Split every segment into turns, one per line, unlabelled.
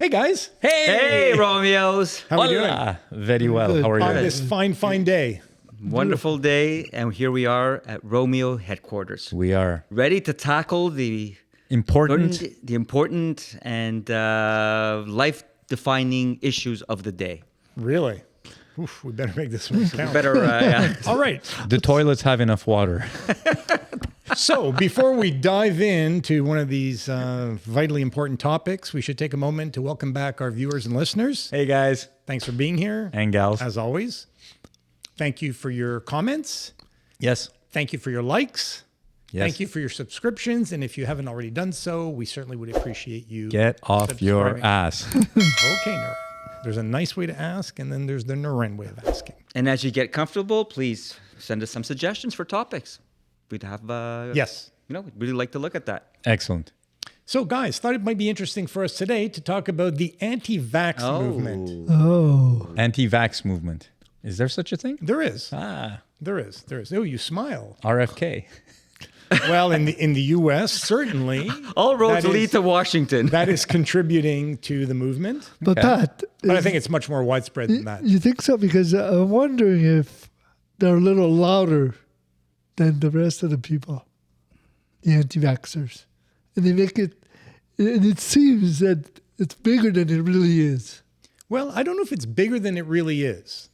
Hey, guys.
Hey, Romeos.
How are we doing?
Very well. How are you
On
guys?
this fine day.
Wonderful day, and here we are at Romeo headquarters.
We are
Ready to tackle the
important.
important and life-defining issues of the day.
Really? Oof, we better make this one count.
Better,
All right.
The toilets have enough water.
So before we dive into one of these vitally important topics, we should take a moment to welcome back our viewers and listeners.
Hey guys
Thanks for being here.
and gals.
As always. Thank you for your comments.
Yes.
Thank you for your likes.
Yes.
Thank you for your subscriptions. And if you haven't already done so, we certainly would appreciate you.
Get off your
subscribing.
ass.
Okay, Nur. There's a nice way to ask, and then there's the Nuren way of asking.
and as you get comfortable, please send us some suggestions for topics. We'd have,
Yes.
we'd really like to look at that.
Excellent.
So, guys, thought it might be interesting for us today to talk about the anti-vax movement.
Anti-vax movement. Is there such a thing?
There is.
Ah,
There is. There is. Oh, you smile.
RFK.
Well, in the U.S., certainly.
All roads
that
lead
is-
to Washington.
That is contributing to the movement.
But
Okay.
that,
But I think it's much more widespread than that.
you think so? Because I'm wondering if they're a little louder than the rest of the people, the anti-vaxxers. And they make it, and it seems that it's bigger than it really is.
Well, I don't know if it's bigger than it really is.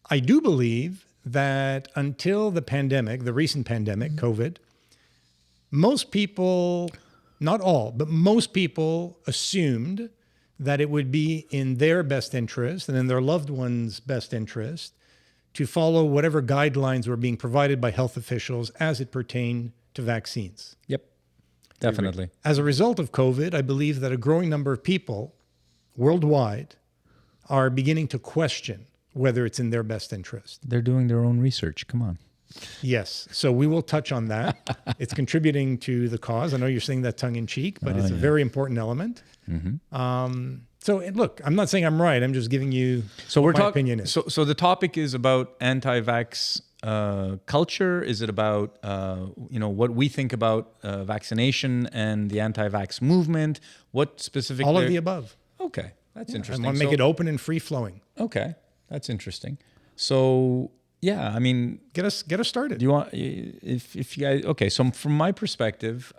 I do believe that until the pandemic, the recent pandemic, COVID, most people, not all, but most people assumed that it would be in their best interest and in their loved ones' best interest to follow whatever guidelines were being provided by health officials as it pertained to vaccines.
Yep. Definitely.
As a result of COVID, I believe that a growing number of people worldwide are beginning to question whether it's in their best interest.
They're doing their own research. Come on.
Yes. So we will touch on that. It's contributing to the cause. I know you're saying that tongue in cheek, but it's a very important element. So and look, I'm not saying I'm right. I'm just giving you
So
what
we're
my
talking.
opinion is.
So the topic is about anti-vax culture. Is it about what we think about vaccination and the anti-vax movement? What specifically?
All of the above.
Okay, that's
I
interesting.
want to make it open and free flowing.
Okay, that's interesting. So yeah, I mean,
Get us started.
do you want if you guys? Okay, so from my perspective,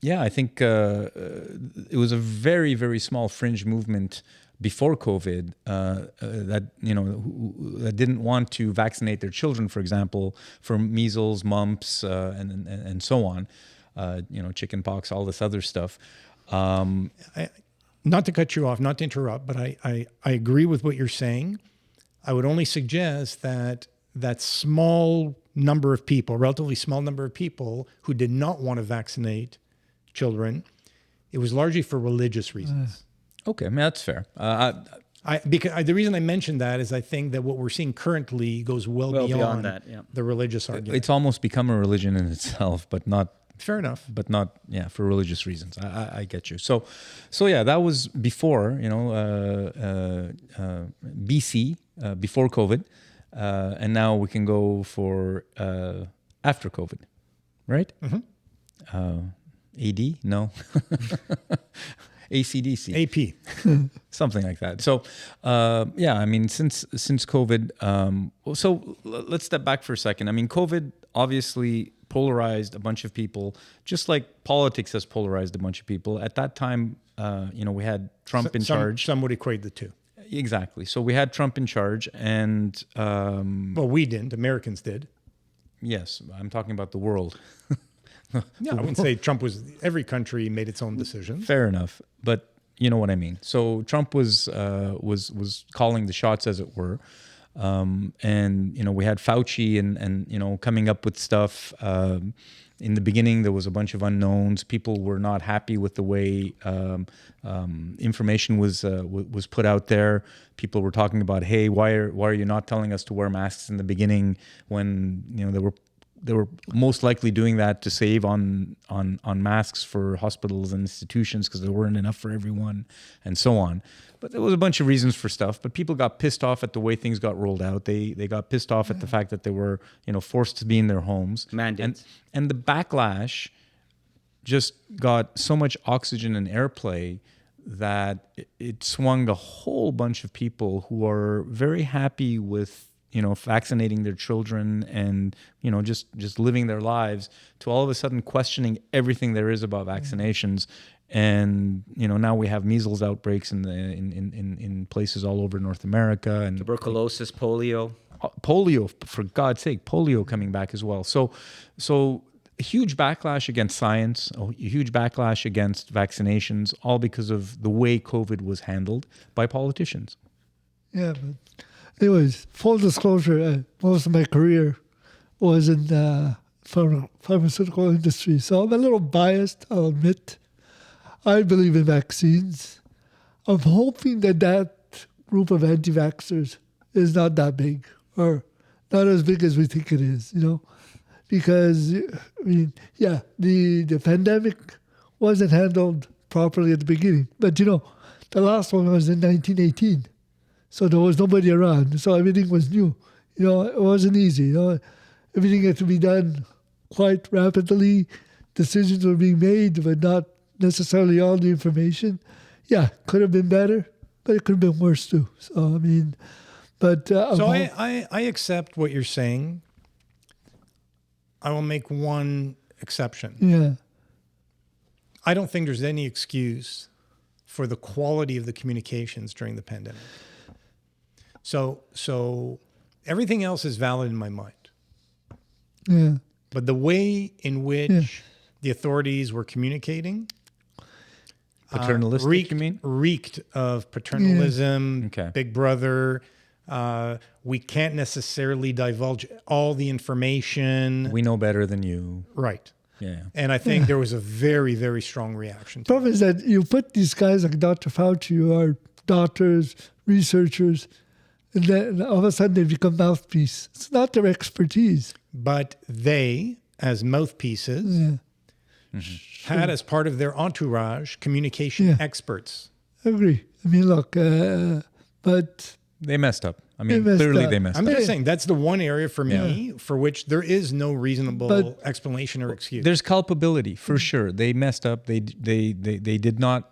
yeah, I think it was a very, very small fringe movement before COVID that that didn't want to vaccinate their children, for example, for measles, mumps, and so on, chickenpox, all this other stuff.
Not to cut you off, not to interrupt, but I agree with what you're saying. I would only suggest that small number of people, relatively small number of people who did not want to vaccinate children, it was largely for religious reasons.
Okay, I mean, that's fair.
The reason I mentioned that is I think that what we're seeing currently goes well beyond
that, yeah.
the religious argument.
It's almost become a religion in itself, but not.
Fair enough.
But not, for religious reasons. I get you. So yeah, that was before, BC, before COVID, and now we can go for after COVID, right? AD? No. ACDC.
AP.
Something like that. So, I mean, since COVID, so let's step back for a second. I mean, COVID obviously polarized a bunch of people, just like politics has polarized a bunch of people. At that time, we had Trump in charge.
Some would equate the two.
Exactly. So we had Trump in charge, and
Well, we didn't. Americans did.
yes, I'm talking about the world.
Yeah, I wouldn't say Trump was. Every country made its own decisions.
Fair enough, but you know what I mean. So Trump was calling the shots, as it were, and we had Fauci and coming up with stuff. In the beginning, there was a bunch of unknowns. People were not happy with the way information was put out there. People were talking about, hey, why are you not telling us to wear masks in the beginning when they were most likely doing that to save on masks for hospitals and institutions because there weren't enough for everyone and so on. But there was a bunch of reasons for stuff. But people got pissed off at the way things got rolled out. They got pissed off at the fact that they were forced to be in their homes.
Mandates.
And the backlash just got so much oxygen and airplay that it swung a whole bunch of people who are very happy with, vaccinating their children and, just living their lives, to all of a sudden questioning everything there is about vaccinations. And, now we have measles outbreaks in places all over North America, and
Tuberculosis, polio.
polio, for God's sake, polio coming back as well. So a huge backlash against science, a huge backlash against vaccinations, all because of the way COVID was handled by politicians.
Yeah, but anyways, full disclosure, most of my career was in the pharmaceutical industry, so I'm a little biased, I'll admit. I believe in vaccines. I'm hoping that group of anti-vaxxers is not that big, or not as big as we think it is, because, the pandemic wasn't handled properly at the beginning. But, the last one was in 1918. So there was nobody around. So everything was new. It wasn't easy. Everything had to be done quite rapidly. Decisions were being made, but not necessarily all the information. Yeah, could have been better, but it could have been worse too. So,
I accept what you're saying. I will make one exception.
Yeah.
I don't think there's any excuse for the quality of the communications during the pandemic. So everything else is valid in my mind.
Yeah.
But the way in which the authorities were communicating
Paternalistic, you mean?
reeked of paternalism,
Okay.
Big Brother. We can't necessarily divulge all the information.
We know better than you.
Right.
Yeah.
And I think there was a very, very strong reaction to
Problem is that you put these guys like Dr. Fauci, who are doctors, researchers, and then all of a sudden they become mouthpiece. It's not their expertise.
But they, as mouthpieces, had as part of their entourage communication experts.
I agree. I mean, look, but
They messed up. I mean,
They messed
clearly
up.
they messed
I'm
up.
just saying that's the one area for me for which there is no reasonable
But-
explanation or excuse.
There's culpability for sure. They messed up. They did not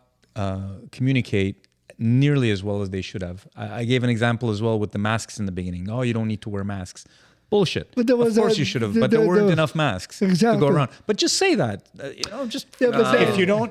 communicate nearly as well as they should have. I gave an example as well with the masks in the beginning. Oh, you don't need to wear masks. Bullshit.
But there was
of course
a-
you should have,
there-
but there
there-
weren't
there-
enough masks to
Exactly.
go around. But just say that. Just
Yeah, but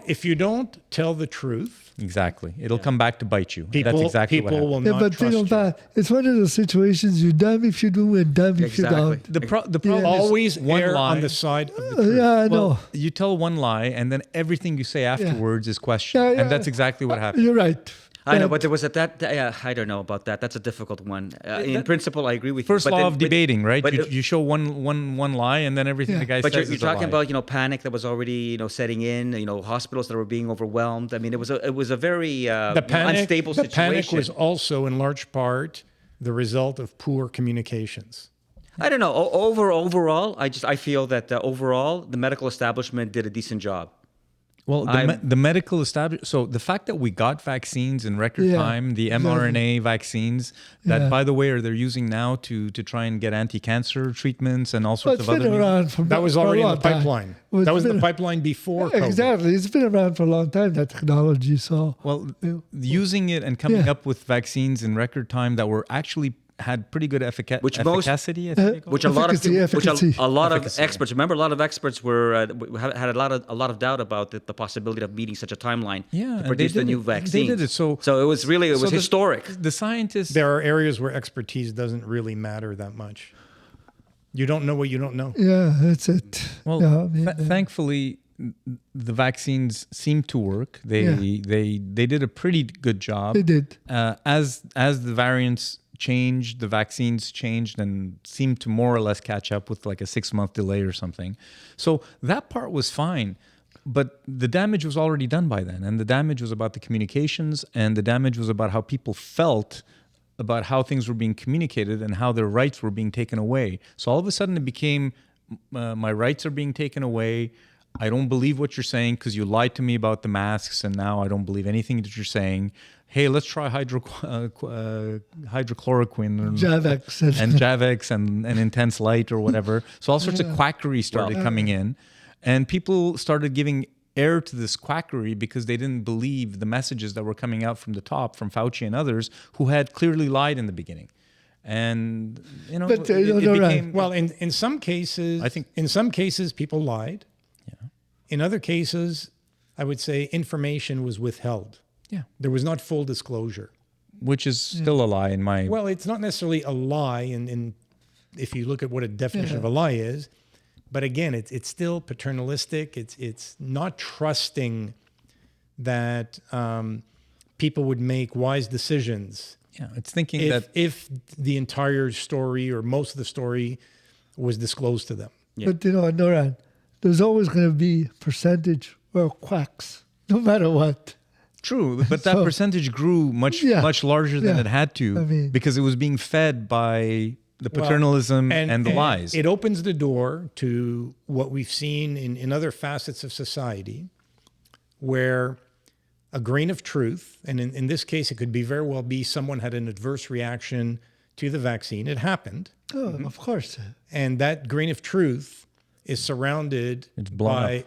if you don't tell the truth,
exactly. It'll come back to bite you.
people
That's exactly what
people
happened.
will
yeah,
not
but think
trust
of
you.
that. It's one of those situations you're dumb if you do and dumb if you
Exactly.
don't.
The problem is
Always
one
err
lie.
on the side of the truth.
Yeah, I know.
Well, you tell one lie, and then everything you say afterwards is questioned,
Yeah, yeah.
and that's exactly what happened.
You're right.
I know, but there was I don't know about that. That's a difficult one. In principle, I agree with
First
you.
law of debating, right?
but-
You show one lie, and then everything the guy
But
says
you're
is a
talking
lie.
about panic that was already setting in. Hospitals that were being overwhelmed. I mean, it was a very unstable
the
situation.
panic was also in large part the result of poor communications.
I don't know. Overall, I feel that overall the medical establishment did a decent job.
Well, the medical establishment. So the fact that we got vaccines in record
Yeah,
time, the mRNA vaccines, that by the way, they're using now to try and get anti-cancer treatments and all
Well,
sorts
it's
of
been
other.
around for
That was
for a
already in the
long time.
pipeline.
Well,
That
it's
was the
been-
pipeline before COVID.
Exactly. It's been around for a long time, that technology. So,
Well, using it and coming up with vaccines in record time that were actually had pretty good efficacy. I think they call it.
Which a lot of
Efficacy.
a lot of experts remember. A lot of experts were had a lot of doubt about the possibility of meeting such a timeline
Yeah,
to
and they
produce the
did
new
it.
vaccine.
They did it. So
it was really
so the-
historic.
The scientists.
There are areas where expertise doesn't really matter that much. You don't know what you don't know.
yeah, that's it.
Well,
Yeah, I mean,
thankfully, the vaccines seemed to work. They did a pretty good job.
they did.
As the variants changed, the vaccines changed and seemed to more or less catch up with like a 6-month delay or something. So that part was fine. But the damage was already done by then. And the damage was about the communications, and the damage was about how people felt about how things were being communicated and how their rights were being taken away. So all of a sudden it became, my rights are being taken away. I don't believe what you're saying because you lied to me about the masks, and now I don't believe anything that you're saying. Hey, let's try hydrochloroquine
Javex.
and Javex and Intense Light or whatever. So all sorts of quackery started coming in, and people started giving heir to this quackery because they didn't believe the messages that were coming out from the top, from Fauci and others, who had clearly lied in the beginning. And
But,
it became
Well, in some cases,
I think-
in some cases people lied.
Yeah.
In other cases, I would say information was withheld.
Yeah.
There was not full disclosure.
Which is still a lie in my.
Well, it's not necessarily a lie in if you look at what a definition of a lie is, but again, it's still paternalistic. It's not trusting that people would make wise decisions
Yeah, it's thinking that
if the entire story or most of the story was disclosed to them.
Yeah.
But Noran, there's always going to be percentage where quacks, no matter what.
true, but that
So-
percentage grew much
Yeah.
much larger than
Yeah.
it had to
I mean-
because it was being fed by the
Well,
paternalism and the lies.
It opens the door to what we've seen in other facets of society where a grain of truth, and in this case, it could be very well be someone had an adverse reaction to the vaccine. It happened.
Oh, of course.
And that grain of truth is surrounded
It's blown
by,
up.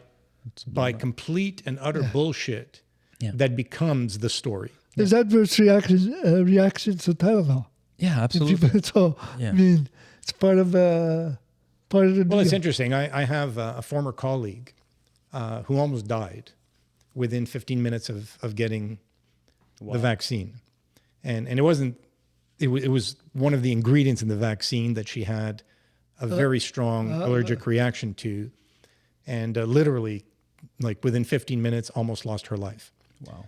by complete and utter bullshit
Yeah.
that becomes the story.
There's adverse reactions to Tylenol.
Yeah, absolutely.
So,
Yeah.
I mean, it's part of the
Well, it's
deal.
interesting. I have a former colleague who almost died within 15 minutes of getting the vaccine. And it wasn't, it was one of the ingredients in the vaccine that she had a very strong allergic reaction to. And literally, like within 15 minutes, almost lost her life.
Wow.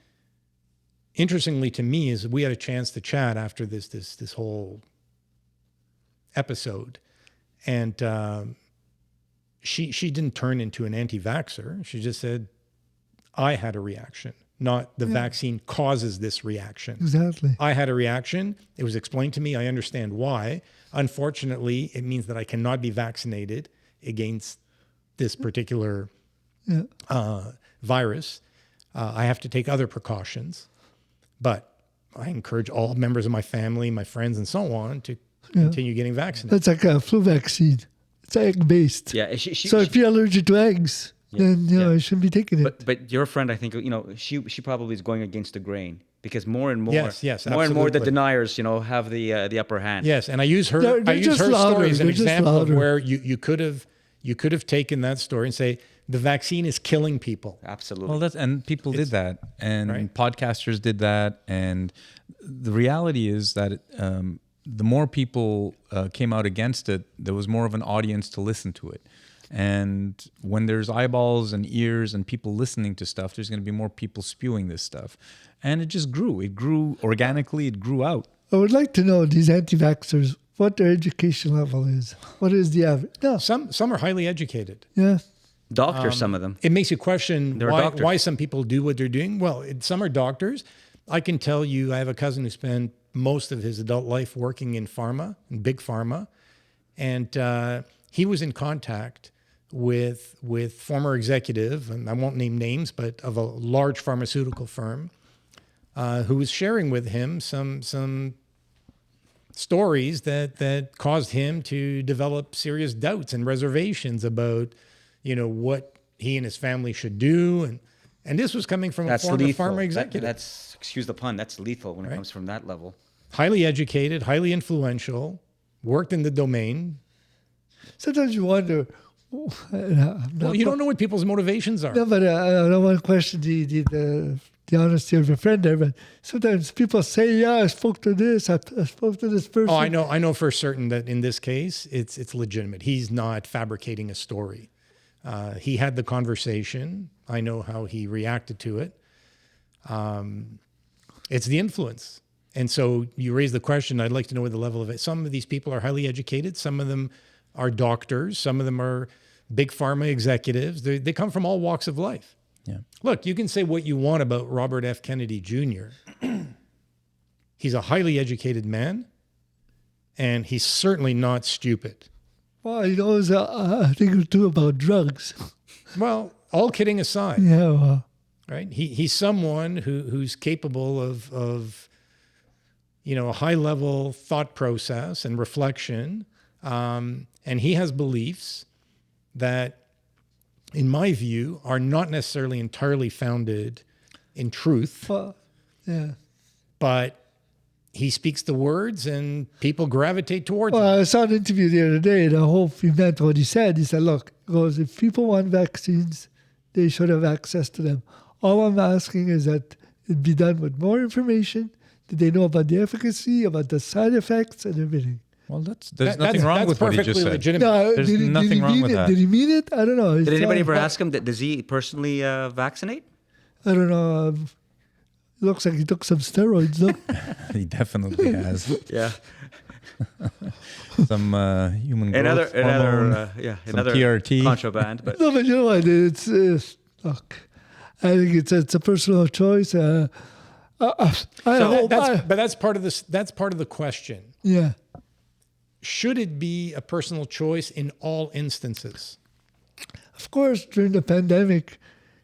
Interestingly to me is we had a chance to chat after this whole episode. And she didn't turn into an anti-vaxxer. She just said, I had a reaction, not the vaccine causes this reaction.
Exactly.
I had a reaction. It was explained to me. I understand why. Unfortunately, it means that I cannot be vaccinated against this particular virus. I have to take other precautions. But I encourage all members of my family, my friends, and so on to continue getting vaccinated.
That's like a flu vaccine. It's egg-based.
Yeah.
So if you're allergic to eggs, then you shouldn't be taking it.
But your friend, I think, she probably is going against the grain because more and more,
Yes,
more and more the
absolutely.
deniers, have the upper hand.
Yes, and I use her.
They're
I use
just
her
louder.
story as an
They're just
example of
louder.
where you could have taken that story and say the vaccine is killing people.
Absolutely.
Well, and people did that, and
Right.
podcasters did that, and the reality is that the more people came out against it, there was more of an audience to listen to it. And when there's eyeballs and ears and people listening to stuff, there's going to be more people spewing this stuff, and it just grew. It grew organically. It grew out.
I would like to know, these anti-vaxxers, what their education level is. What is the average? No.
Some are highly educated.
Yeah.
Doctors, some of them.
It makes you question
They're
why,
doctors.
why some people do what they're doing. Well, some are doctors. I can tell you, I have a cousin who spent most of his adult life working in pharma, in big pharma, and he was in contact with former executive, and I won't name names, but of a large pharmaceutical firm, who was sharing with him some stories that caused him to develop serious doubts and reservations about, what he and his family should do, and this was coming from
That's
a former
lethal.
pharma executive.
That's, excuse the pun, that's lethal when it comes from that level.
Highly educated, highly influential, worked in the domain.
Sometimes you wonder.
Well, you don't know what people's motivations are.
No, but I don't want to question the honesty of your friend there. But sometimes people say, "Yeah, I spoke to this. I spoke to this person."
Oh, I know for certain that in this case, it's legitimate. He's not fabricating a story. He had the conversation. I know how he reacted to it. It's the influence. And so you raise the question, I'd like to know what the level of it. Some of these people are highly educated. Some of them are doctors. Some of them are big pharma executives. They come from all walks of life.
Yeah.
Look, you can say what you want about Robert F. Kennedy Jr. He's a highly educated man, and he's certainly not stupid.
Well, he knows a thing or two about drugs.
Well, all kidding aside,
Yeah. Well,
right? He's someone who's capable of a high level thought process and reflection, and he has beliefs that in my view, are not necessarily entirely founded in truth,
Well, yeah.
but he speaks the words and people gravitate towards
Well,
him.
I saw an interview the other day, and I hope he meant what he said. He said, look, he goes, if people want vaccines, they should have access to them. All I'm asking is that it be done with more information, that they know about the efficacy, about the side effects, and everything.
Well, there's nothing wrong with what he just said.
Legitimate.
No,
There's
did
nothing
he
wrong
mean
with
it?
that.
Did he mean it? I don't know.
Did anybody ever ask him that? Does he personally vaccinate?
I don't know. It looks like he took some steroids, though.
He definitely has
Yeah.
some human growth hormone, some
another
PRT.
contraband. But
No, but you know what? Look, I think it's a personal choice. I hope.
But that's part of this. That's part of the question.
Yeah.
Should it be a personal choice in all instances?
Of course, during the pandemic,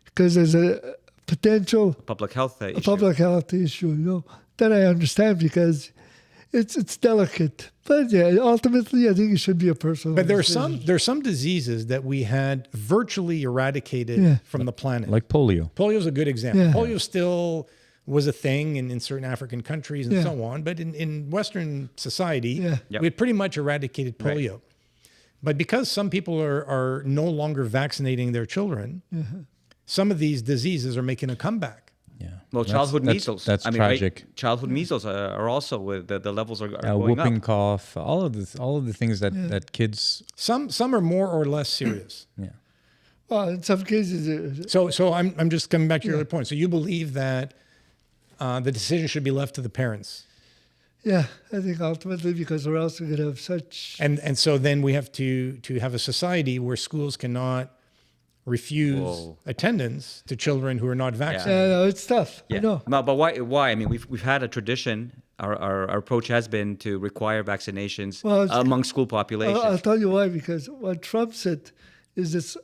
because there's a potential
public health issue.
public health issue, that I understand because it's delicate. But yeah, ultimately, I think it should be a personal.
But
decision.
there's some diseases that we had virtually eradicated
Yeah.
from the planet.
like polio.
Polio is a good example.
Yeah.
Polio still was a thing in certain African countries and
Yeah.
so on. But in Western society,
Yeah.
Yep.
we had pretty much eradicated polio. But because some people are no longer vaccinating their children, some of these diseases are making a comeback.
Yeah.
Well, childhood measles.
That's
right?
tragic.
Childhood measles are also with the levels are going
Whooping
up.
cough, all of the things that kids.
Some are more or less serious.
Yeah.
Well, in some cases,
So I'm just coming back to your other point. So you believe that the decision should be left to the parents,
yeah, I think ultimately because or else we're going to have such.
and so then we have to have a society where schools cannot refuse
Whoa.
attendance to children who are not vaccinated.
Yeah, no, it's tough.
Yeah.
I know.
No, but why? I mean, we've had a tradition. Our approach has been to require vaccinations
Well, it's-
among school populations.
I'll tell you why. Because what trumps it is this,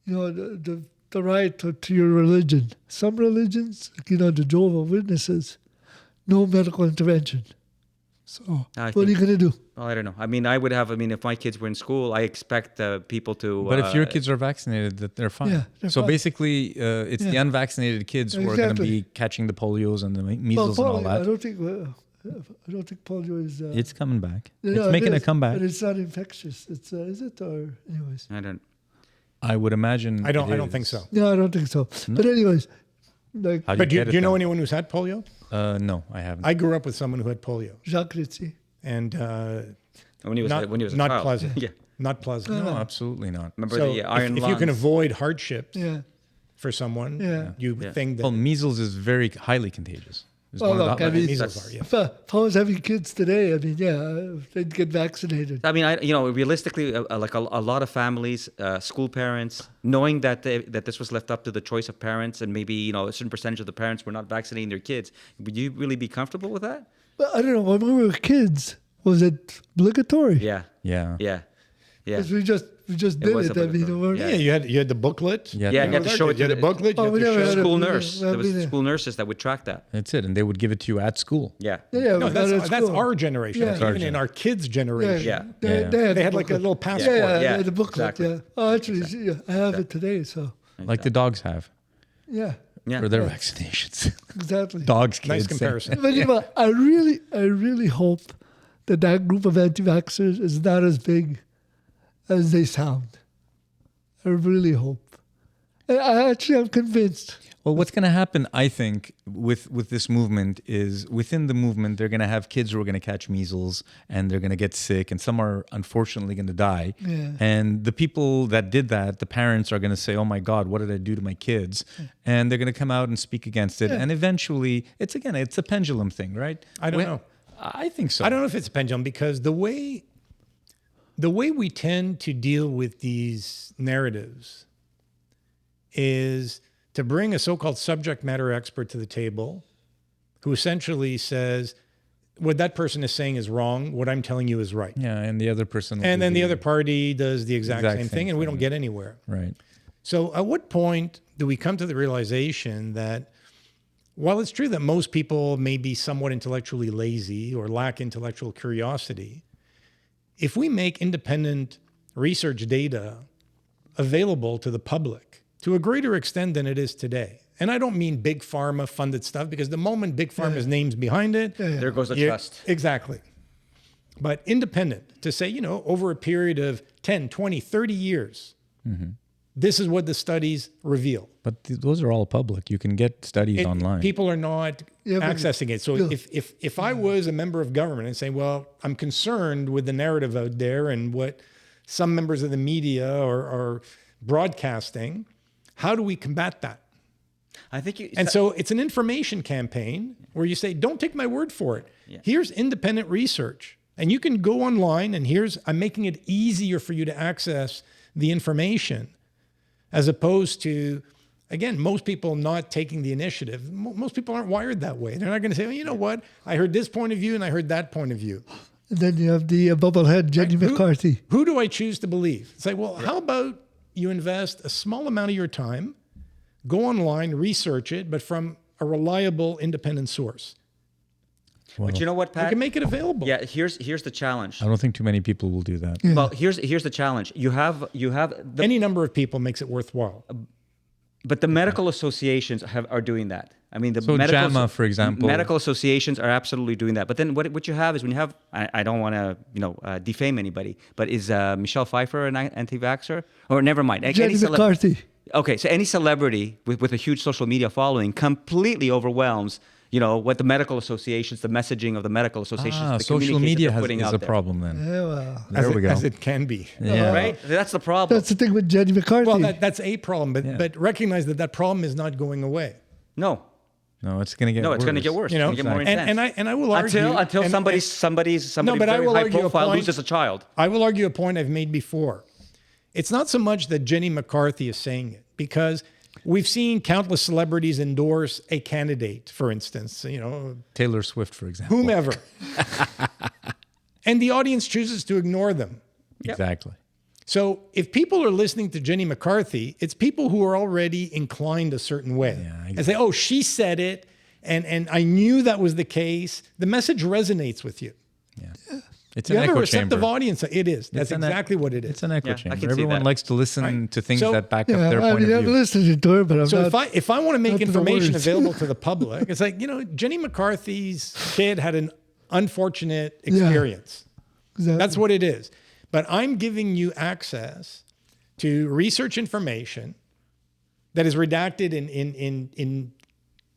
the right to your religion. Some religions, like, the Jehovah's Witnesses, no medical intervention. So
I
what are you
think-
going to do?
Well, I don't know. I mean, if my kids were in school, I expect people to.
But if your kids are vaccinated, that they're fine.
Yeah, they're
so
fine.
basically, it's the
Yeah.
unvaccinated kids who are going to
Exactly.
be catching the polios and the measles and all
polio,
that.
I don't think polio is.
It's coming back.
no,
It's
it
making a
is,
comeback.
But it's not infectious. It's is it or anyways?
I don't.
I would imagine.
I don't
it
think
is.
so.
No, I don't think so. But anyways, like
How
But do
get
you
it
know
then?
anyone who's had polio?
No, I haven't.
I grew up with someone who had polio,
Jacques Ritchie.
and
When he was
not
a
not
child.
pleasant.
Yeah.
Not pleasant.
no, absolutely not.
Remember
So
the iron
if
lungs?
you can avoid hardships
Yeah.
for someone,
Yeah.
you
Yeah.
think that
Well, measles is very highly contagious. It's
Well,
one of
look,
the-
I mean,
measles
that's-
are. Yeah.
If I was having kids today, I mean, they'd get vaccinated.
I mean, realistically, like a lot of families, school parents, knowing that that this was left up to the choice of parents, and maybe a certain percentage of the parents were not vaccinating their kids, would you really be comfortable with that?
But I don't know. When we were kids, was it obligatory?
Yeah,
yeah.
yeah, yeah.
Because we just did
was
it. I mean,
obligatory.
Yeah, you had the booklet.
Yeah,
Yeah,
you
you have to show it
You
to
had the booklet. You
Oh,
have
we
to
never
show-
had a-
school
we-
nurse.
we-
There was
we-
school nurses that would track that.
That's it. And they would give it to you at school.
Yeah.
Yeah,
No,
we got it at
that's
school.
our generation.
Yeah.
Even
Our
in
gen-
our kids' generation,
Yeah.
They,
Yeah.
they
they had
the
like a
booklet.
little passport.
Yeah,
Yeah,
they had the booklet.
exactly.
Yeah. Oh, actually, I have it today. So
Like the dogs have
yeah,
Yeah.
for their
Yeah.
vaccinations.
exactly.
Dogs, kids.
Nice comparison.
But I really hope that group of anti-vaxxers is not as big as they sound. I really hope. I'm convinced.
Well, what's going to happen, I think, with this movement is within the movement, they're going to have kids who are going to catch measles and they're going to get sick, and some are unfortunately going to die.
Yeah.
And the people that did that, the parents are going to say, "Oh my God, what did I do to my kids?" And they're going to come out and speak against it.
Yeah.
And eventually, it's a pendulum thing, right?
I don't know.
I think so.
I don't know if it's a pendulum because the way we tend to deal with these narratives is to bring a so-called subject matter expert to the table who essentially says what that person is saying is wrong, what I'm telling you is right.
Yeah, and the other person. will
And
do
then the other party does the exact same
same
thing and we don't
thing.
get anywhere.
Right.
So at what point do we come to the realization that while it's true that most people may be somewhat intellectually lazy or lack intellectual curiosity, if we make independent research data available to the public to a greater extent than it is today. And I don't mean big pharma funded stuff, because the moment big pharma's name's behind it,
There goes the trust.
Exactly. But independent, to say, over a period of 10, 20, 30 years, this is what the studies reveal.
But those are all public. You can get studies online.
People are not accessing it. So if I was a member of government and saying, well, I'm concerned with the narrative out there and what some members of the media are broadcasting, how do we combat that?
I think
So it's an information campaign where you say, don't take my word for it.
Yeah.
Here's independent research. And you can go online and I'm making it easier for you to access the information, as opposed to, again, most people not taking the initiative. Most people aren't wired that way. They're not going to say, well, you know what? I heard this point of view and I heard that point of view.
And then you have the bubblehead, Jenny McCarthy.
Who do I choose to believe? It's like, well, how about you invest a small amount of your time, go online, research it, but from a reliable, independent source.
But you know what, Pat?
You can make it available.
Yeah, here's the challenge.
I don't think too many people will do that.
Well, here's the challenge. You have
Any number of people makes it worthwhile.
But the medical associations are doing that. I mean,
So JAMA, for example.
medical associations are absolutely doing that. But then what you have is when you have, I don't want to defame anybody, but is Michelle Pfeiffer an anti-vaxxer? Or never mind.
Jenny McCarthy.
Okay, so any celebrity with a huge social media following completely overwhelms what the medical associations, the messaging of the medical associations, the
social media is a
there.
problem then.
Yeah, well,
There we go.
As it can be.
Yeah.
Right? That's the problem.
that's the thing with Jenny McCarthy.
Well, that's a problem, but recognize that problem is not going away.
No,
it's going to get worse.
it's going to get worse. It's going to get more intense.
And I will argue
until somebody
but I
very
will
high
argue a
profile
point-
loses a child.
I will argue a point I've made before. It's not so much that Jenny McCarthy is saying it, because we've seen countless celebrities endorse a candidate, for instance,
Taylor Swift, for example.
whomever. And the audience chooses to ignore them.
Exactly.
So if people are listening to Jenny McCarthy, it's people who are already inclined a certain way. And say, oh, she said it, and I knew that was the case. The message resonates with you.
Yeah. It's
You
an
have a
echo
receptive
chamber.
audience. It is. That's exactly what it is.
It's an echo
Yeah, I
chamber.
can see
Everyone
that.
likes to listen to things
So-
that back up
yeah,
their
I
point
mean,
of
I'm
view.
listening to her, but I'm
So
not.
if I want to make
not to the
information
words.
available to the public, it's like, Jenny McCarthy's kid had an unfortunate experience.
Exactly.
That's what it is. But I'm giving you access to research information that is redacted in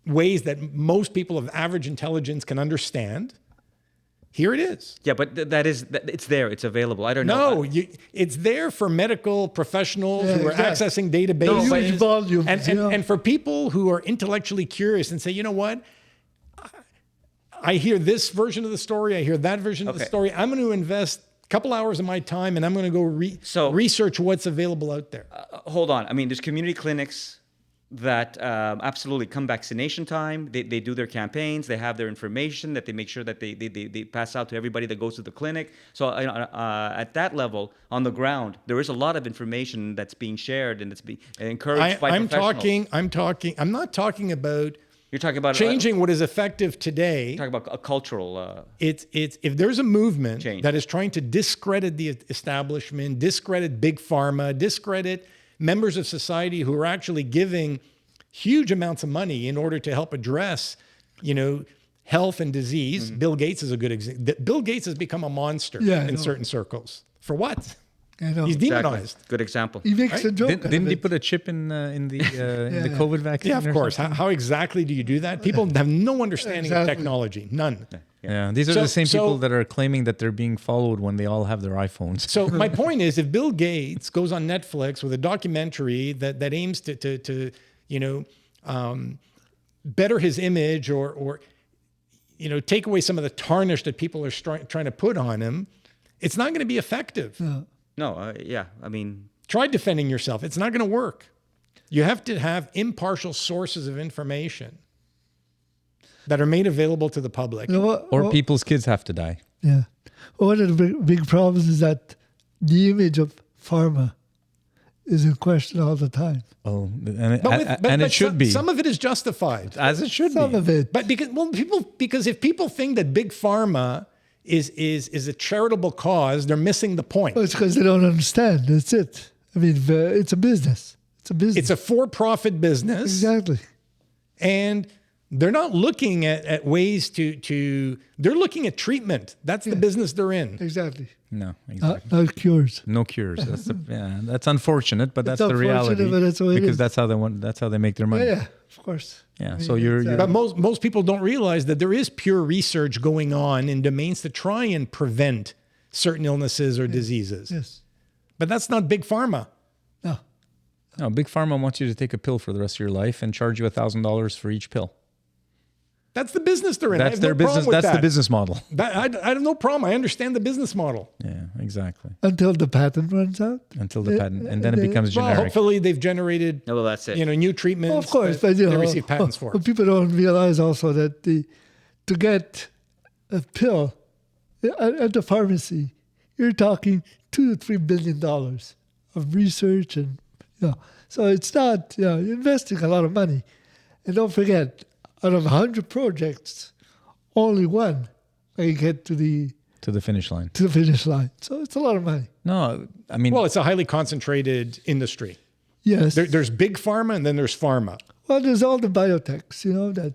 ways that most people of average intelligence can understand. Here it is.
Yeah, but it's there. It's available. I don't know.
No, it's there for medical professionals
Yeah,
who are
exactly.
accessing databases.
Huge volumes,
and for people who are intellectually curious and say, you know what? I hear this version of the story. I hear that version of the
Okay.
story. I'm going to invest a couple hours of my time and I'm going to go research what's available out there.
Hold on. I mean, there's community clinics that absolutely come vaccination time. They do their campaigns. They have their information that they make sure that they pass out to everybody that goes to the clinic. So at that level, on the ground, there is a lot of information that's being shared and that's being encouraged by professionals.
I'm not talking about
You're talking about
changing what is effective today.
You're talking about a cultural.
It's if there's a movement
Change.
that is trying to discredit the establishment, discredit big pharma, discredit members of society who are actually giving huge amounts of money in order to help address, health and disease.
Mm-hmm.
Bill Gates is a good example. Bill Gates has become a monster in certain circles. For what?
I know.
He's demonized.
Good example.
He makes a joke.
Didn't
out
he
of
put a chip in the COVID vaccine?
Yeah, of
or
course.
something?
How exactly do you do that? People have no understanding of
Exactly.
technology. None.
Yeah, these are
So-
the same
so-
people that are claiming that they're being followed when they all have their iPhones.
So my point is, if Bill Gates goes on Netflix with a documentary that aims to better his image or take away some of the tarnish that people are trying to put on him, it's not going to be effective.
No, yeah. I mean,
Try defending yourself. It's not going to work. You have to have impartial sources of information that are made available to the public.
You know what?
Or people's kids have to die.
Yeah. One of the big problems is that the image of pharma is in question all the time.
Oh, and
But
it should be.
Some of it is justified.
As it should
Some
be.
of it.
But because if people think that big pharma is a charitable cause, they're missing the point.
Well, it's because they don't understand. That's it. I mean, it's a business. It's a business.
It's a for-profit business.
Exactly.
And they're not looking at ways to they're looking at treatment. That's the business they're in.
Exactly.
No, exactly.
Not cures.
No cures. That's unfortunate, but that's the
unfortunate,
reality.
but that's the way it
because
is.
that's how they want. That's how they make their money.
Yeah, of course.
Yeah,
I mean,
so you're
But most people don't realize that there is pure research going on in domains to try and prevent certain illnesses or diseases.
Yes.
But that's not big pharma.
No.
no, Big Pharma wants you to take a pill for the rest of your life and charge you $1,000 for each pill.
That's the business they're in. I
That's
have
their
no problem
business.
with
That's
that.
the business model.
I have no problem. I understand the business model.
Yeah, exactly.
Until the patent runs out.
Until the patent, and then it becomes
Well,
generic.
hopefully they've generated
No, well, that's it.
new treatments.
Of course,
that
but
they receive patents for.
But people don't realize also that to get a pill at the pharmacy, you're talking $2 to $3 billion of research, and so it's not you're investing a lot of money. And don't forget, out of 100 projects, only one can get to the
finish line.
finish line. So it's a lot of money.
No, I mean,
Well, it's a highly concentrated industry.
Yes.
There's big pharma and then there's pharma.
Well, there's all the biotechs, that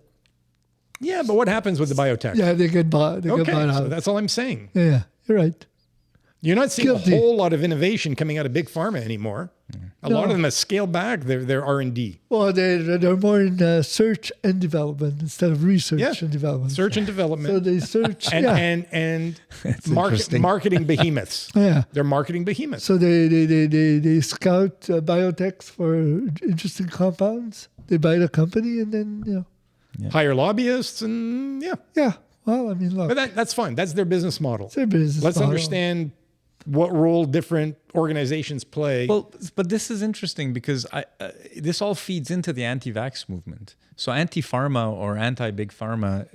Yeah, but what happens with the biotech?
they get bought. They get
Okay,
bought
so
out.
that's all I'm saying.
Yeah, you're right.
You're not seeing
Guilty.
a whole lot of innovation coming out of big pharma anymore. A lot of them have scaled back their R&D.
Well, they're more in search and development instead of research
Yeah.
and development.
Search and development.
So they search.
and
yeah.
and
interesting.
marketing behemoths.
Yeah.
They're marketing behemoths.
So they scout biotechs for interesting compounds. They buy the company and then
Hire lobbyists and
yeah. Well, I mean, look,
But that's fine. That's their business model.
it's their business.
Let's
model.
understand what role different organizations play.
well, but this is interesting because this all feeds into the anti-vax movement. So anti-pharma or anti-big pharma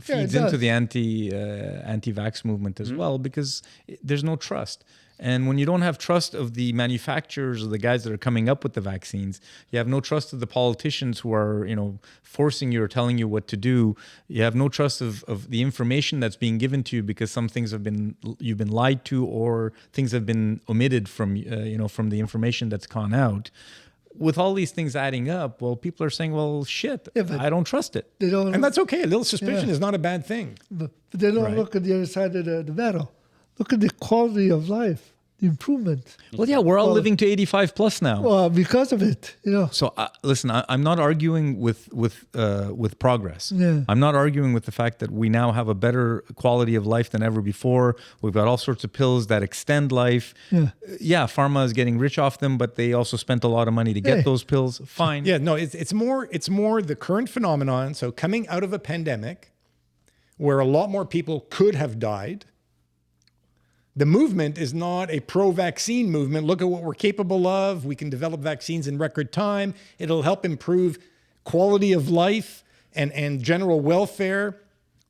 feeds into
does.
the anti-vax movement as well because there's no trust. And when you don't have trust of the manufacturers or the guys that are coming up with the vaccines, you have no trust of the politicians who are, forcing you or telling you what to do. You have no trust of the information that's being given to you because some things you've been lied to or things have been omitted from the information that's gone out. With all these things adding up, well, people are saying, well, shit,
Yeah, but
I don't trust it.
They don't.
and that's okay. A little suspicion is not a bad thing.
But they don't
Right.
look at the other side of the medal. Look at the quality of life, the improvement.
Well, yeah, we're all
Well-
living to 85 plus now.
Well, because of it,
So listen, I'm not arguing with progress.
Yeah.
I'm not arguing with the fact that we now have a better quality of life than ever before. We've got all sorts of pills that extend life.
Yeah.
Yeah, pharma is getting rich off them, but they also spent a lot of money to get
Hey.
those pills. Fine.
Yeah, no, it's more the current phenomenon. So coming out of a pandemic where a lot more people could have died, the movement is not a pro-vaccine movement. Look at what we're capable of. We can develop vaccines in record time. It'll help improve quality of life and general welfare,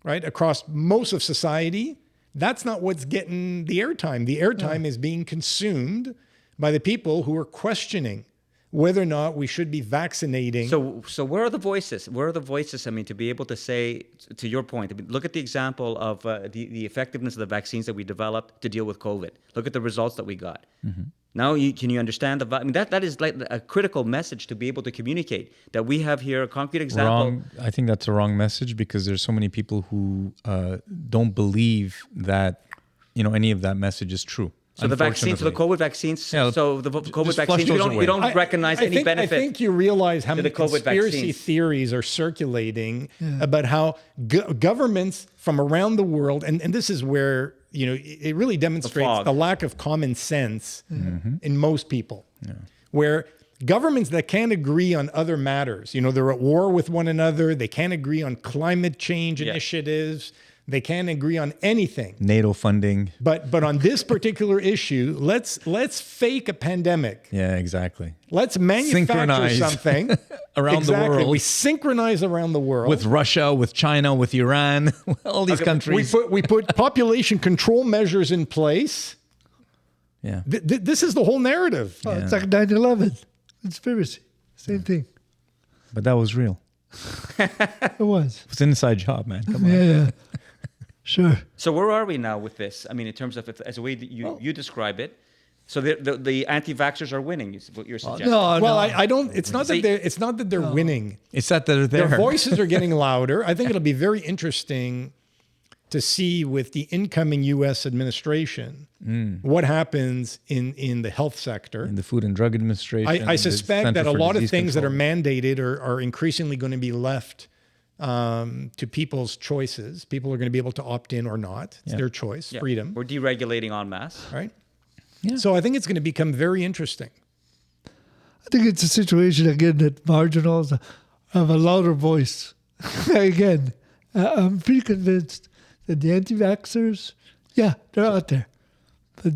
right, across most of society. That's not what's getting the airtime. The airtime is being consumed by the people who are questioning whether or not we should be vaccinating.
So where are the voices? Where are the voices? I mean, to be able to say, to your point, I mean, look at the example of the effectiveness of the vaccines that we developed to deal with COVID. Look at the results that we got. Mm-hmm. Now, can you understand I mean, that is like a critical message to be able to communicate that we have here a concrete example.
Wrong. I think that's a wrong message because there's so many people who don't believe that any of that message is true.
So the vaccines, so the COVID vaccines,
Yeah,
so the COVID
just flush
vaccines,
those
we
away.
don't recognize any benefit.
I think you realize how
to
many
the COVID
conspiracy
vaccines.
theories are circulating about how governments from around the world, and this is where it really demonstrates
fog.
the lack of common sense in most people, where governments that can't agree on other matters, they're at war with one another, they can't agree on climate change initiatives. They can't agree on anything.
NATO funding.
But on this particular issue, let's fake a pandemic.
Yeah, exactly.
Let's manufacture
Synchronize
something
around the world.
We synchronize around the world
With Russia, with China, with Iran, all these countries.
We put population control measures in place.
Yeah.
This is the whole narrative.
Oh, it's like 9/11 conspiracy. Same thing.
But that was real.
It was.
It's an inside job, man. Come on.
Yeah. Sure.
So where are we now with this? I mean, in terms of as a way that you describe it, So the anti-vaxxers are winning. Is what you're suggesting?
No,
Well,
no.
I don't. It's not
See-
that they're. It's not that they're winning.
It's that they're there.
Their voices are getting louder. I think it'll be very interesting to see with the incoming U.S. administration what happens in the health sector.
in the Food and Drug Administration.
I
the
suspect
Center
that a
for
lot of
Disease
things that are
Control.
mandated are increasingly going to be left to people's choices. People are going to be able to opt in or not. It's their choice,
Yeah.
freedom,
We're deregulating en masse.
right?
Yeah.
So I think it's going to become very interesting.
I think it's a situation again that marginals have a louder voice. Again, I'm pretty convinced that the anti-vaxxers, yeah, they're out there, but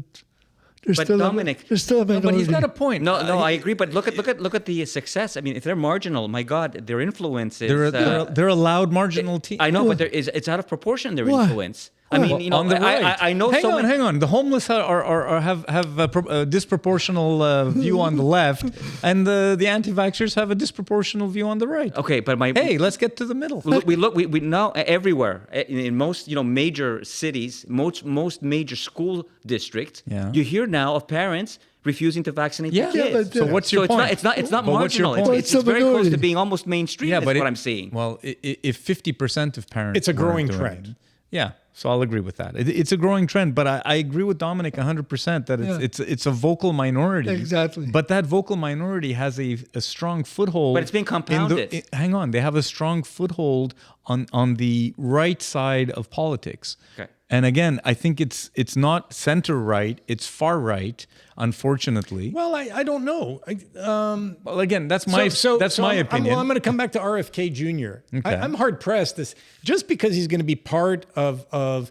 But Dominic-
they're still a minority.
But he's got a point.
No, I agree. But look at the success. I mean, if they're marginal, my God, their influence is.
They're a loud marginal team.
I know, but it's out of proportion their
Why?
influence. I mean, you know,
on the right.
I know.
Hang on. The homeless have a disproportional view on the left, and the anti-vaxxers have a disproportional view on the right.
Okay, but
Hey, let's get to the middle.
we now everywhere in most major cities, most major school districts,
Yeah.
you hear now of parents refusing to vaccinate
Yeah.
their kids.
but,
So what's your point?
It's not
But what's your
marginal.
point?
It's
It's a
very close to
minority.
being almost mainstream.
Yeah,
is
but
what I'm seeing.
Well, if 50% of parents,
It's a growing
weren't doing
trend.
it, yeah. So I'll agree with that. It's a growing trend, but I agree with Dominic 100% that it's a vocal minority.
Exactly.
But that vocal minority has a strong foothold.
But it's being compounded.
Hang on, they have a strong foothold on the right side of politics.
Okay.
And again, I think it's not center right; it's far right. Unfortunately.
Well, I don't know.
Well, again, that's my opinion.
I'm going to come back to RFK Jr.
Okay.
I'm hard pressed. Just because he's going to be part of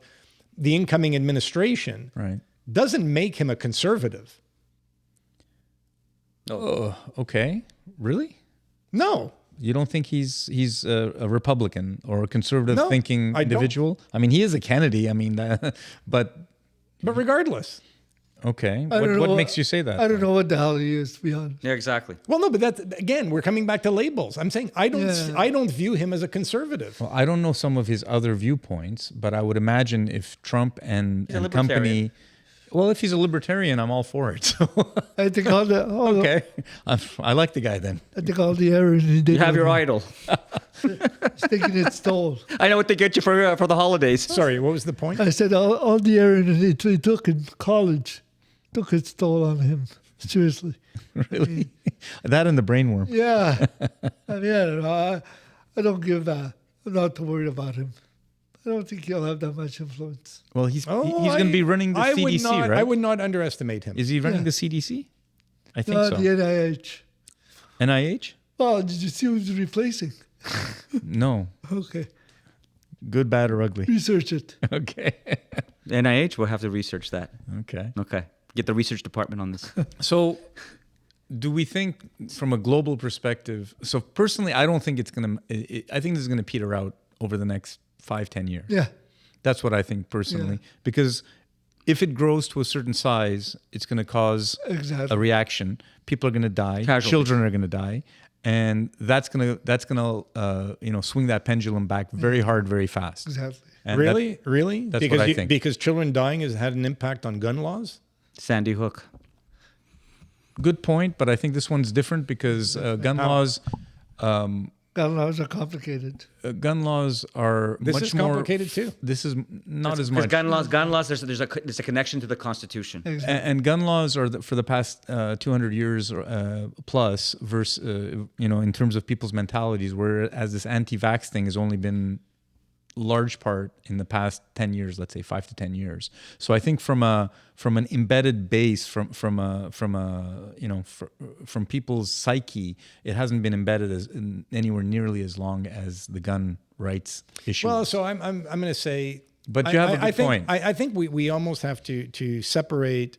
the incoming administration
Right.
doesn't make him a conservative.
Okay. Really?
No.
You don't think he's a Republican or a conservative
No,
thinking
I don't.
individual? I mean, he is a Kennedy. I mean, but
Regardless.
okay.
I don't
What
know
makes you say that?
I don't know what the hell he is, to be honest.
Yeah, exactly.
Well, no, but that's again, we're coming back to labels. I'm saying I
Yeah.
don't view him as a conservative.
Well, I don't know some of his other viewpoints, but I would imagine if Trump and
a
company, well, if he's a libertarian, I'm all for it. So,
I think all the
okay, I like the guy then.
I think all the errors he did.
You have your
was
idol.
thinking it stole.
I know what they get you for the holidays.
Sorry, what was the point?
I said all the errors he took in college took its toll on him. Seriously.
Really, that and the brainworm.
Yeah. I mean, I don't know. I don't give that. I'm not too worried about him. I don't think he'll have that much influence.
Well, he's going to be running the CDC, right?
I would not underestimate him.
Is he running
Yeah.
the CDC? I think
No,
so.
the NIH.
NIH?
Oh, did you see who's replacing?
No.
Okay.
Good, bad, or ugly.
Research it.
Okay.
NIH will have to research that.
Okay.
Okay. Get the research department on this.
So, do we think from a global perspective? So, personally, I don't think it's going to. I think this is going to peter out over the next 5-10 years.
Yeah.
That's what I think personally,
Yeah.
because if it grows to a certain size, it's going to cause
Exactly.
a reaction. People are going to die.
Casualties.
Children are going to die, and that's going to swing that pendulum back very hard, very fast.
Exactly.
And
Really? Really?
that's
because
what I think.
Because children dying has had an impact on gun laws?
Sandy Hook.
Good point, but I think this one's different because gun laws.
Gun laws are complicated.
Gun laws are
This
much
is
more
complicated too.
This is not as
Because
much.
gun laws, there's a connection to the Constitution.
Exactly.
And gun laws are for the past 200 years plus, versus in terms of people's mentalities. Whereas this anti-vax thing has only been large part in the past 10 years, let's say 5 to 10 years. So I think from an embedded base, from people's psyche, it hasn't been embedded anywhere nearly as long as the gun rights issue.
Well, so I'm going to say,
But you have a good point.
I think we almost have to separate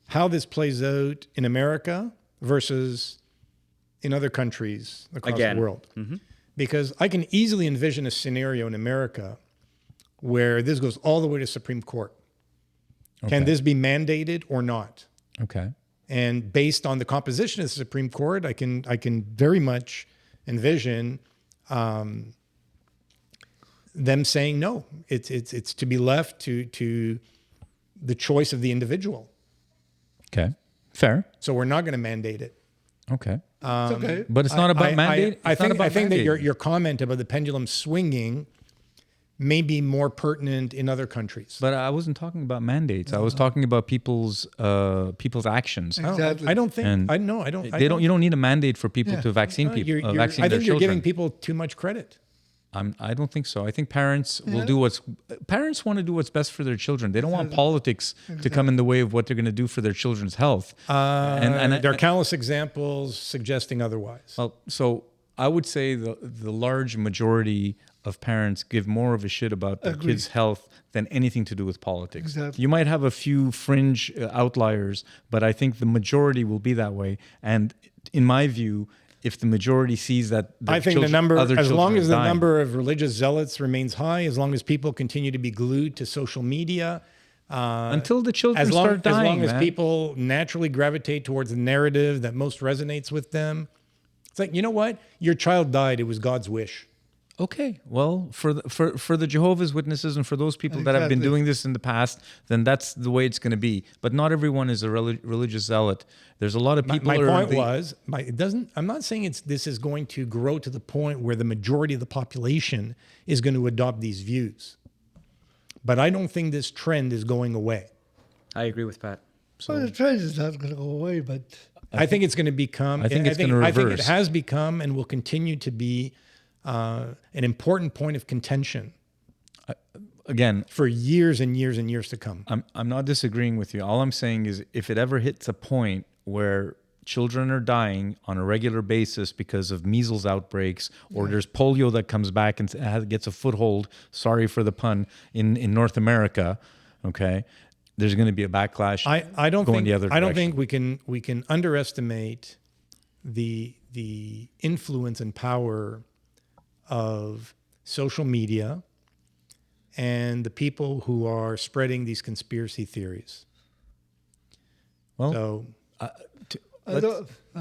how this plays out in America versus in other countries across
Again.
the world. Because I can easily envision a scenario in America where this goes all the way to Supreme Court. Can this be mandated or not?
Okay.
And based on the composition of the Supreme Court, I can very much envision them saying no. It's to be left to the choice of the individual.
Okay. Fair.
So we're not going to mandate it.
Okay.
It's okay.
But it's not about mandate.
I
It's not
think
about
that
mandate.
your comment about the pendulum swinging may be more pertinent in other countries.
But I wasn't talking about mandates. I was talking about people's actions.
Exactly.
I don't think.
And
I know. I don't.
They don't. You don't need a mandate for people
Yeah.
to vaccine people. Vaccine
I
their
think you're
children.
giving people too much credit.
I don't think so. I think parents will
Yeah.
do parents want to do what's best for their children. They don't want politics to come in the way of what they're going to do for their children's health.
There are countless examples suggesting otherwise.
Well, so I would say the large majority of parents give more of a shit about their
Agreed.
kids' health than anything to do with politics.
Exactly.
You might have a few fringe outliers, but I think the majority will be that way. And in my view, if the majority sees that
I think
other
as
children
long
are
as the
dying-
number of religious zealots remains high, as long as people continue to be glued to social media,
until the children
as long
start dying,
as
man.
people naturally gravitate towards the narrative that most resonates with them, it's like, you know what? Your child died. It was God's wish.
Okay, well, for the Jehovah's Witnesses and for those people that have been
Exactly.
doing this in the past, then that's the way it's going to be. But not everyone is a religious zealot. There's a lot of people.
My
who are
point was, it doesn't. I'm not saying this is going to grow to the point where the majority of the population is going to adopt these views, but I don't think this trend is going away.
I agree with Pat.
Well, the trend is not going to go away, but
I think it's going to become.
I think it's going to
I think it
reverse.
has become and will continue to be an important point of contention
again,
for years and years and years to come.
I'm not disagreeing with you. All I'm saying is, if it ever hits a point where children are dying on a regular basis because of measles outbreaks, or there's polio that comes back and gets a foothold, sorry for the pun, in North America, okay, there's going to be a backlash.
I don't
going
think
the other
I don't
direction.
think we can underestimate the influence and power of social media and the people who are spreading these conspiracy theories.
Well,
So
I don't know. I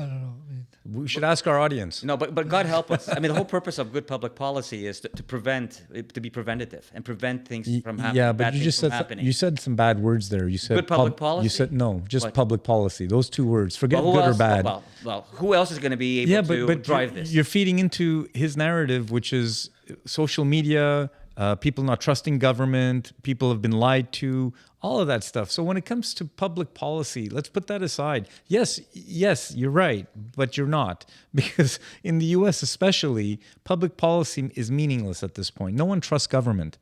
mean,
we should ask our audience.
No, but God help us. I mean, the whole purpose of good public policy is to prevent, to be preventative and prevent things from happening.
Yeah, but
bad
you
things
just
from
said
happening.
you said some bad words there. You said
Good public
You
policy?
said no, just
What?
public policy. Those two words. Forget
Well, who
good or
else-
bad.
Well, who else is going to be able to
but
drive this?
you're feeding into his narrative, which is social media, people not trusting government, people have been lied to, all of that stuff. So when it comes to public policy, let's put that aside. Yes, you're right, but you're not. Because in the US especially, public policy is meaningless at this point. No one trusts government.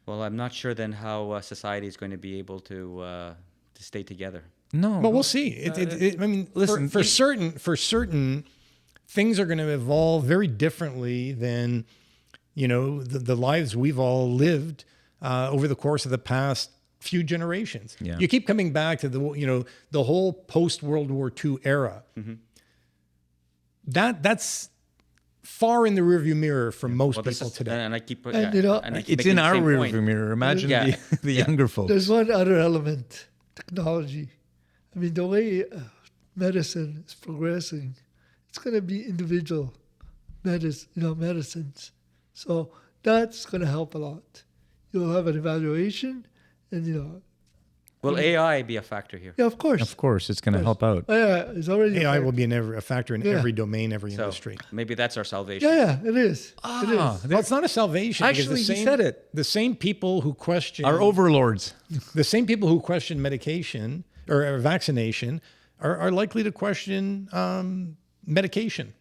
Well, I'm not sure then how society is going to be able to stay together.
No.
but we'll see. I mean,
listen,
for certain things are going to evolve very differently than the lives we've all lived over the course of the past few generations.
Yeah.
You keep coming back to the whole post World War II era.
Mm-hmm.
That's far in the rearview mirror for most
Well, this
people
is,
today.
and I keep,
And, you know,
and I keep
it's
making
in
the
our
same
rearview
point.
mirror. Imagine
Yeah.
the younger folks.
there's one other element, technology. I mean, the way medicine is progressing, it's going to be individual medicines. So that's going to help a lot. You'll have an evaluation, and
Will AI be a factor here?
yeah, of course.
Of course, it's going to help out.
Yeah, it's already
AI
a
will be a factor in
Yeah.
every domain, every
So
industry.
maybe that's our salvation.
Yeah, it is.
Ah,
It is.
Well, it's not a salvation. because
Actually, he said it.
The same people who question
Our overlords.
the same people who question medication or vaccination are likely to question medication.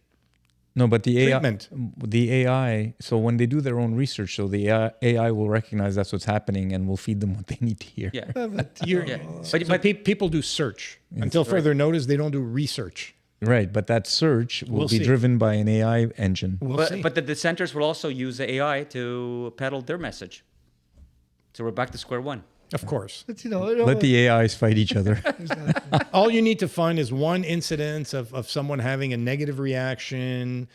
No, but
Treatment.
the AI. So when they do their own research, so the AI will recognize that's what's happening and will feed them what they need to hear.
Yeah.
But,
Yeah.
But people do search. Until further notice, they don't do research.
Right, but that search will
We'll
be
see.
driven by an AI engine.
We'll see.
But the dissenters will also use the AI to peddle their message. So we're back to square one.
Of course.
but
Let the AIs fight each other.
exactly.
All you need to find is one incidence of someone having a negative reaction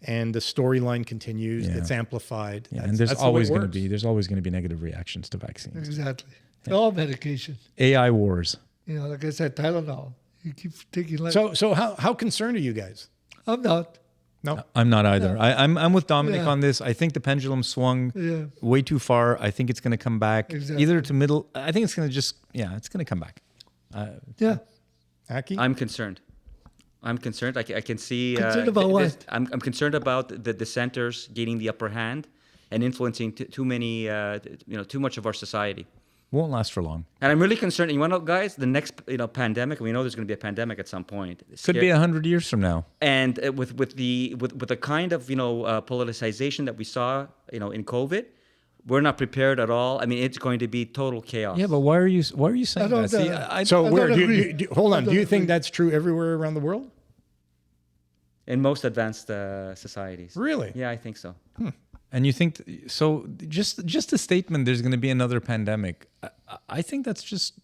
and the storyline continues.
Yeah.
It's amplified.
Yeah,
That's-
and there's
that's the way
always
it
going to
works.
be negative reactions to vaccines.
Exactly. All medication.
AI wars.
Like I said, Tylenol. You keep taking like
So how concerned are you guys?
I'm not.
No?
I'm not either. I'm with Dominic
Yeah.
on this. I think the pendulum swung
Yeah.
way too far. I think it's going to come back
Exactly.
either to middle. I think it's going to it's going to come back.
Yeah.
Aki?
I'm concerned. I'm concerned. I can see.
Concerned about what?
I'm concerned about the dissenters gaining the upper hand and influencing too many, too much of our society.
Won't last for long.
And I'm really concerned. You want to know, guys, the next pandemic. We know there's going to be a pandemic at some point.
Could be 100 years from now.
And with the kind of politicization that we saw in COVID, we're not prepared at all. I mean, it's going to be total chaos.
Yeah, but why are you saying
I don't,
that? See,
So
I
where
don't
do
agree.
hold
I
on? Do
don't
you think
agree.
that's true everywhere around the world?
In most advanced societies.
Really?
Yeah, I think so.
and you think so? Just a statement. There's going to be another pandemic. I think that's just.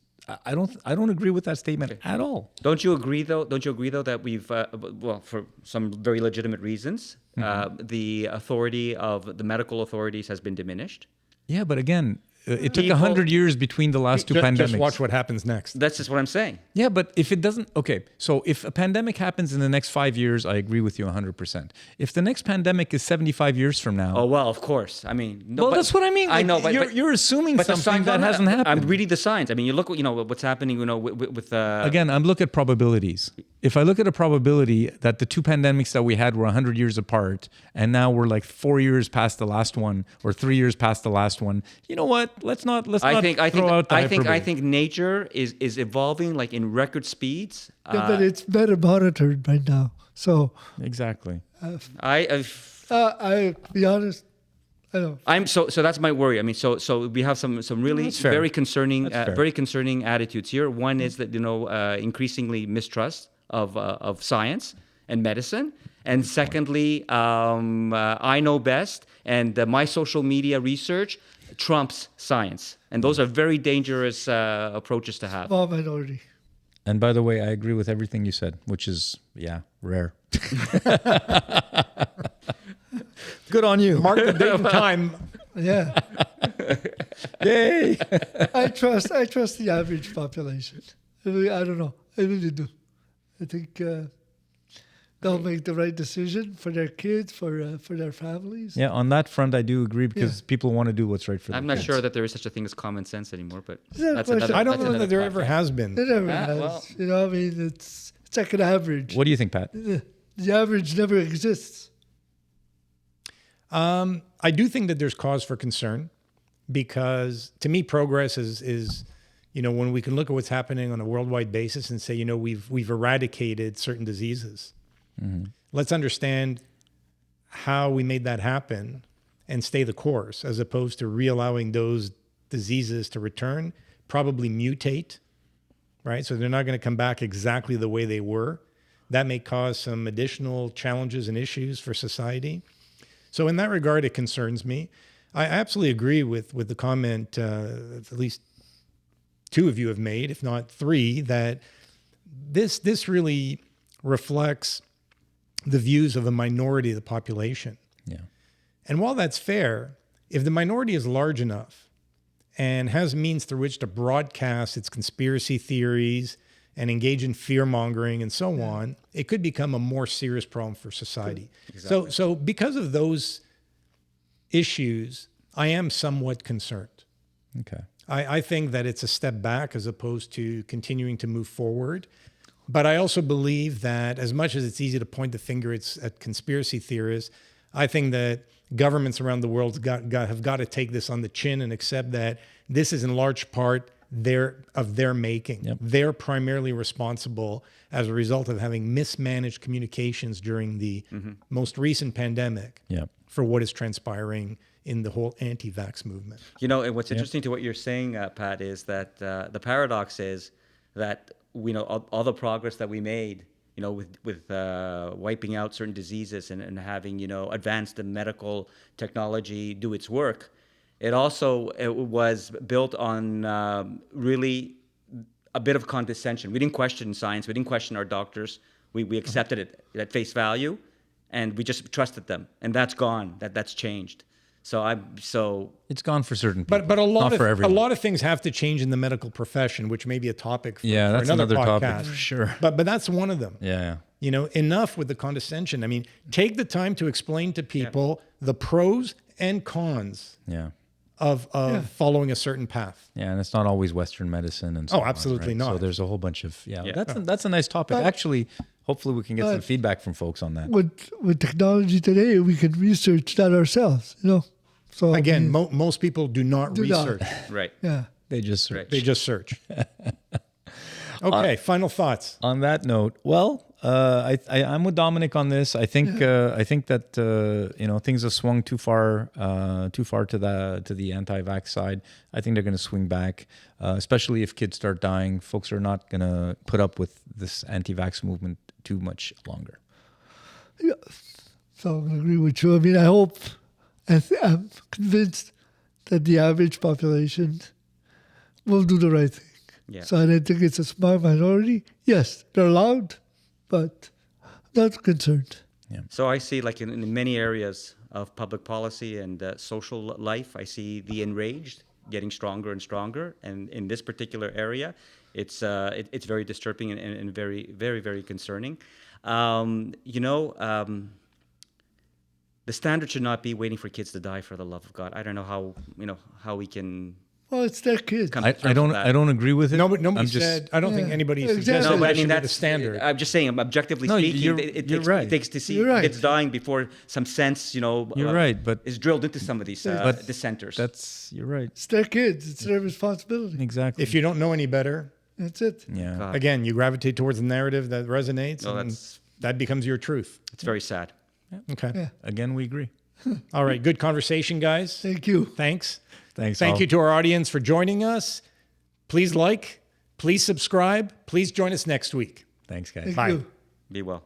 I don't agree with that statement at all.
Don't you agree though? That we've for some very legitimate reasons, the authority of the medical authorities has been diminished.
Yeah, but again, it took
People-
100 years between the last two pandemics.
Just watch what happens next.
That's just what I'm saying.
Yeah, but if it doesn't, okay, so if a pandemic happens in the next 5 years, I agree with you 100%. If the next pandemic is 75 years from now,
Oh well, of course. I mean, no,
well,
but-
that's what I mean.
I
Like,
know, but
you're assuming
but the
something
signs
that
on
hasn't happened.
I'm reading the signs. I mean, you look, what's happening, with
Again, I'm looking at probabilities. If I look at a probability that the two pandemics that we had were 100 years apart, and now we're like 4 years past the last one, or 3 years past the last one, you know what? Let's not throw out the hyperbole.
I think nature is evolving like in record speeds.
Yeah, but it's better monitored right now. So
Exactly.
I be honest, I don't.
So that's my worry. I mean, so we have some really
That's fair.
very concerning
That's fair.
very concerning attitudes here. One is that increasingly mistrust of science and medicine, and secondly, I know best, and my social media research trumps science, and those are very dangerous approaches to have.
Small minority.
And by the way, I agree with everything you said, which is, rare. Good on you.
Mark the date and time.
Yeah,
Yay.
I trust the average population. I don't know. I really do. I think they'll make the right decision for their kids, for their families.
Yeah, on that front, I do agree because people want to do what's right for them.
I'm not sure that there is such a thing as common sense anymore, but
Yeah,
that's
but
another.
I don't
that's
know that
another
there
podcast.
ever has been.
It never
Ah,
has.
well.
I mean, it's like an average.
What do you think, Pat?
The average never exists.
I do think that there's cause for concern because to me, progress is when we can look at what's happening on a worldwide basis and say, we've eradicated certain diseases. Let's understand how we made that happen and stay the course as opposed to re-allowing those diseases to return, probably mutate, right? So they're not going to come back exactly the way they were. That may cause some additional challenges and issues for society. So in that regard, it concerns me. I absolutely agree with the comment at least two of you have made, if not three, that this really reflects the views of a minority of the population.
Yeah.
And while that's fair, if the minority is large enough and has means through which to broadcast its conspiracy theories and engage in fear mongering and so on, it could become a more serious problem for society.
Exactly.
So because of those issues, I am somewhat concerned.
Okay.
I think that it's a step back as opposed to continuing to move forward. But I also believe that as much as it's easy to point the finger at conspiracy theorists, I think that governments around the world have got to take this on the chin and accept that this is in large part their making.
Yep.
They're primarily responsible as a result of having mismanaged communications during the most recent pandemic
Yep.
for what is transpiring in the whole anti-vax movement.
And what's interesting to what you're saying, Pat, is that the paradox is that all the progress that we made, with wiping out certain diseases and having advanced medical technology do its work, it was built on really a bit of condescension. We didn't question science. We didn't question our doctors. We accepted it at face value, and we just trusted them. And that's gone. That's changed.
It's gone for certain people.
But a lot
not for
of
everyone.
a lot of things have to change in the medical profession, which may be a topic for,
Yeah,
for
that's
another
another
podcast.
topic for sure.
But that's one of them.
Yeah.
Enough with the condescension. I mean, take the time to explain to people the pros and cons
Yeah.
of following a certain path.
Yeah, and it's not always Western medicine and so on,
absolutely
right?
not.
So there's a whole bunch of
Yeah.
That's a nice topic. Actually, hopefully we can get some feedback from folks on that.
With technology today, we can research that ourselves. So
Again, most people do not
Do not.
research.
Right.
yeah.
They just
Right.
They just search. Okay, final thoughts.
On that note, well, I'm with Dominic on this. I think that things have swung too far to the anti-vax side. I think they're going to swing back, especially if kids start dying. Folks are not going to put up with this anti-vax movement too much longer.
Yeah. So I'm going to agree with you. I mean, I hope, I'm convinced that the average population will do the right thing.
Yeah.
So I don't think it's a small minority. Yes, they're loud, but not concerned.
So I see, like in many areas of public policy and social life, I see the enraged getting stronger and stronger. And in this particular area, it's very disturbing and very, very, very concerning. The standard should not be waiting for kids to die, for the love of God. I don't know how we can.
Well, it's their kids.
Come to terms
I
with that.
don't agree with it.
Nobody said. I don't think anybody
Exactly.
suggested
No, but I
that
mean
should be the
that's
standard.
I'm just saying, objectively
No,
speaking,
you're
it
right.
takes to see
You're right.
kids dying before some sense,
You're right, but
is drilled into some of these
But
dissenters.
you're right.
It's their kids. It's their responsibility.
Exactly.
If you don't know any better,
That's it.
yeah.
God.
again, you gravitate towards the narrative that resonates,
No,
and
that's-
that becomes your truth.
It's very sad.
Okay.
Yeah.
Again, we agree.
All right. Good conversation, guys.
Thank you.
Thanks.
Thanks.
Thank
all.
you to our audience for joining us. Please like, please subscribe, please join us next week.
Thanks, guys.
Thank
Bye.
you.
Be well.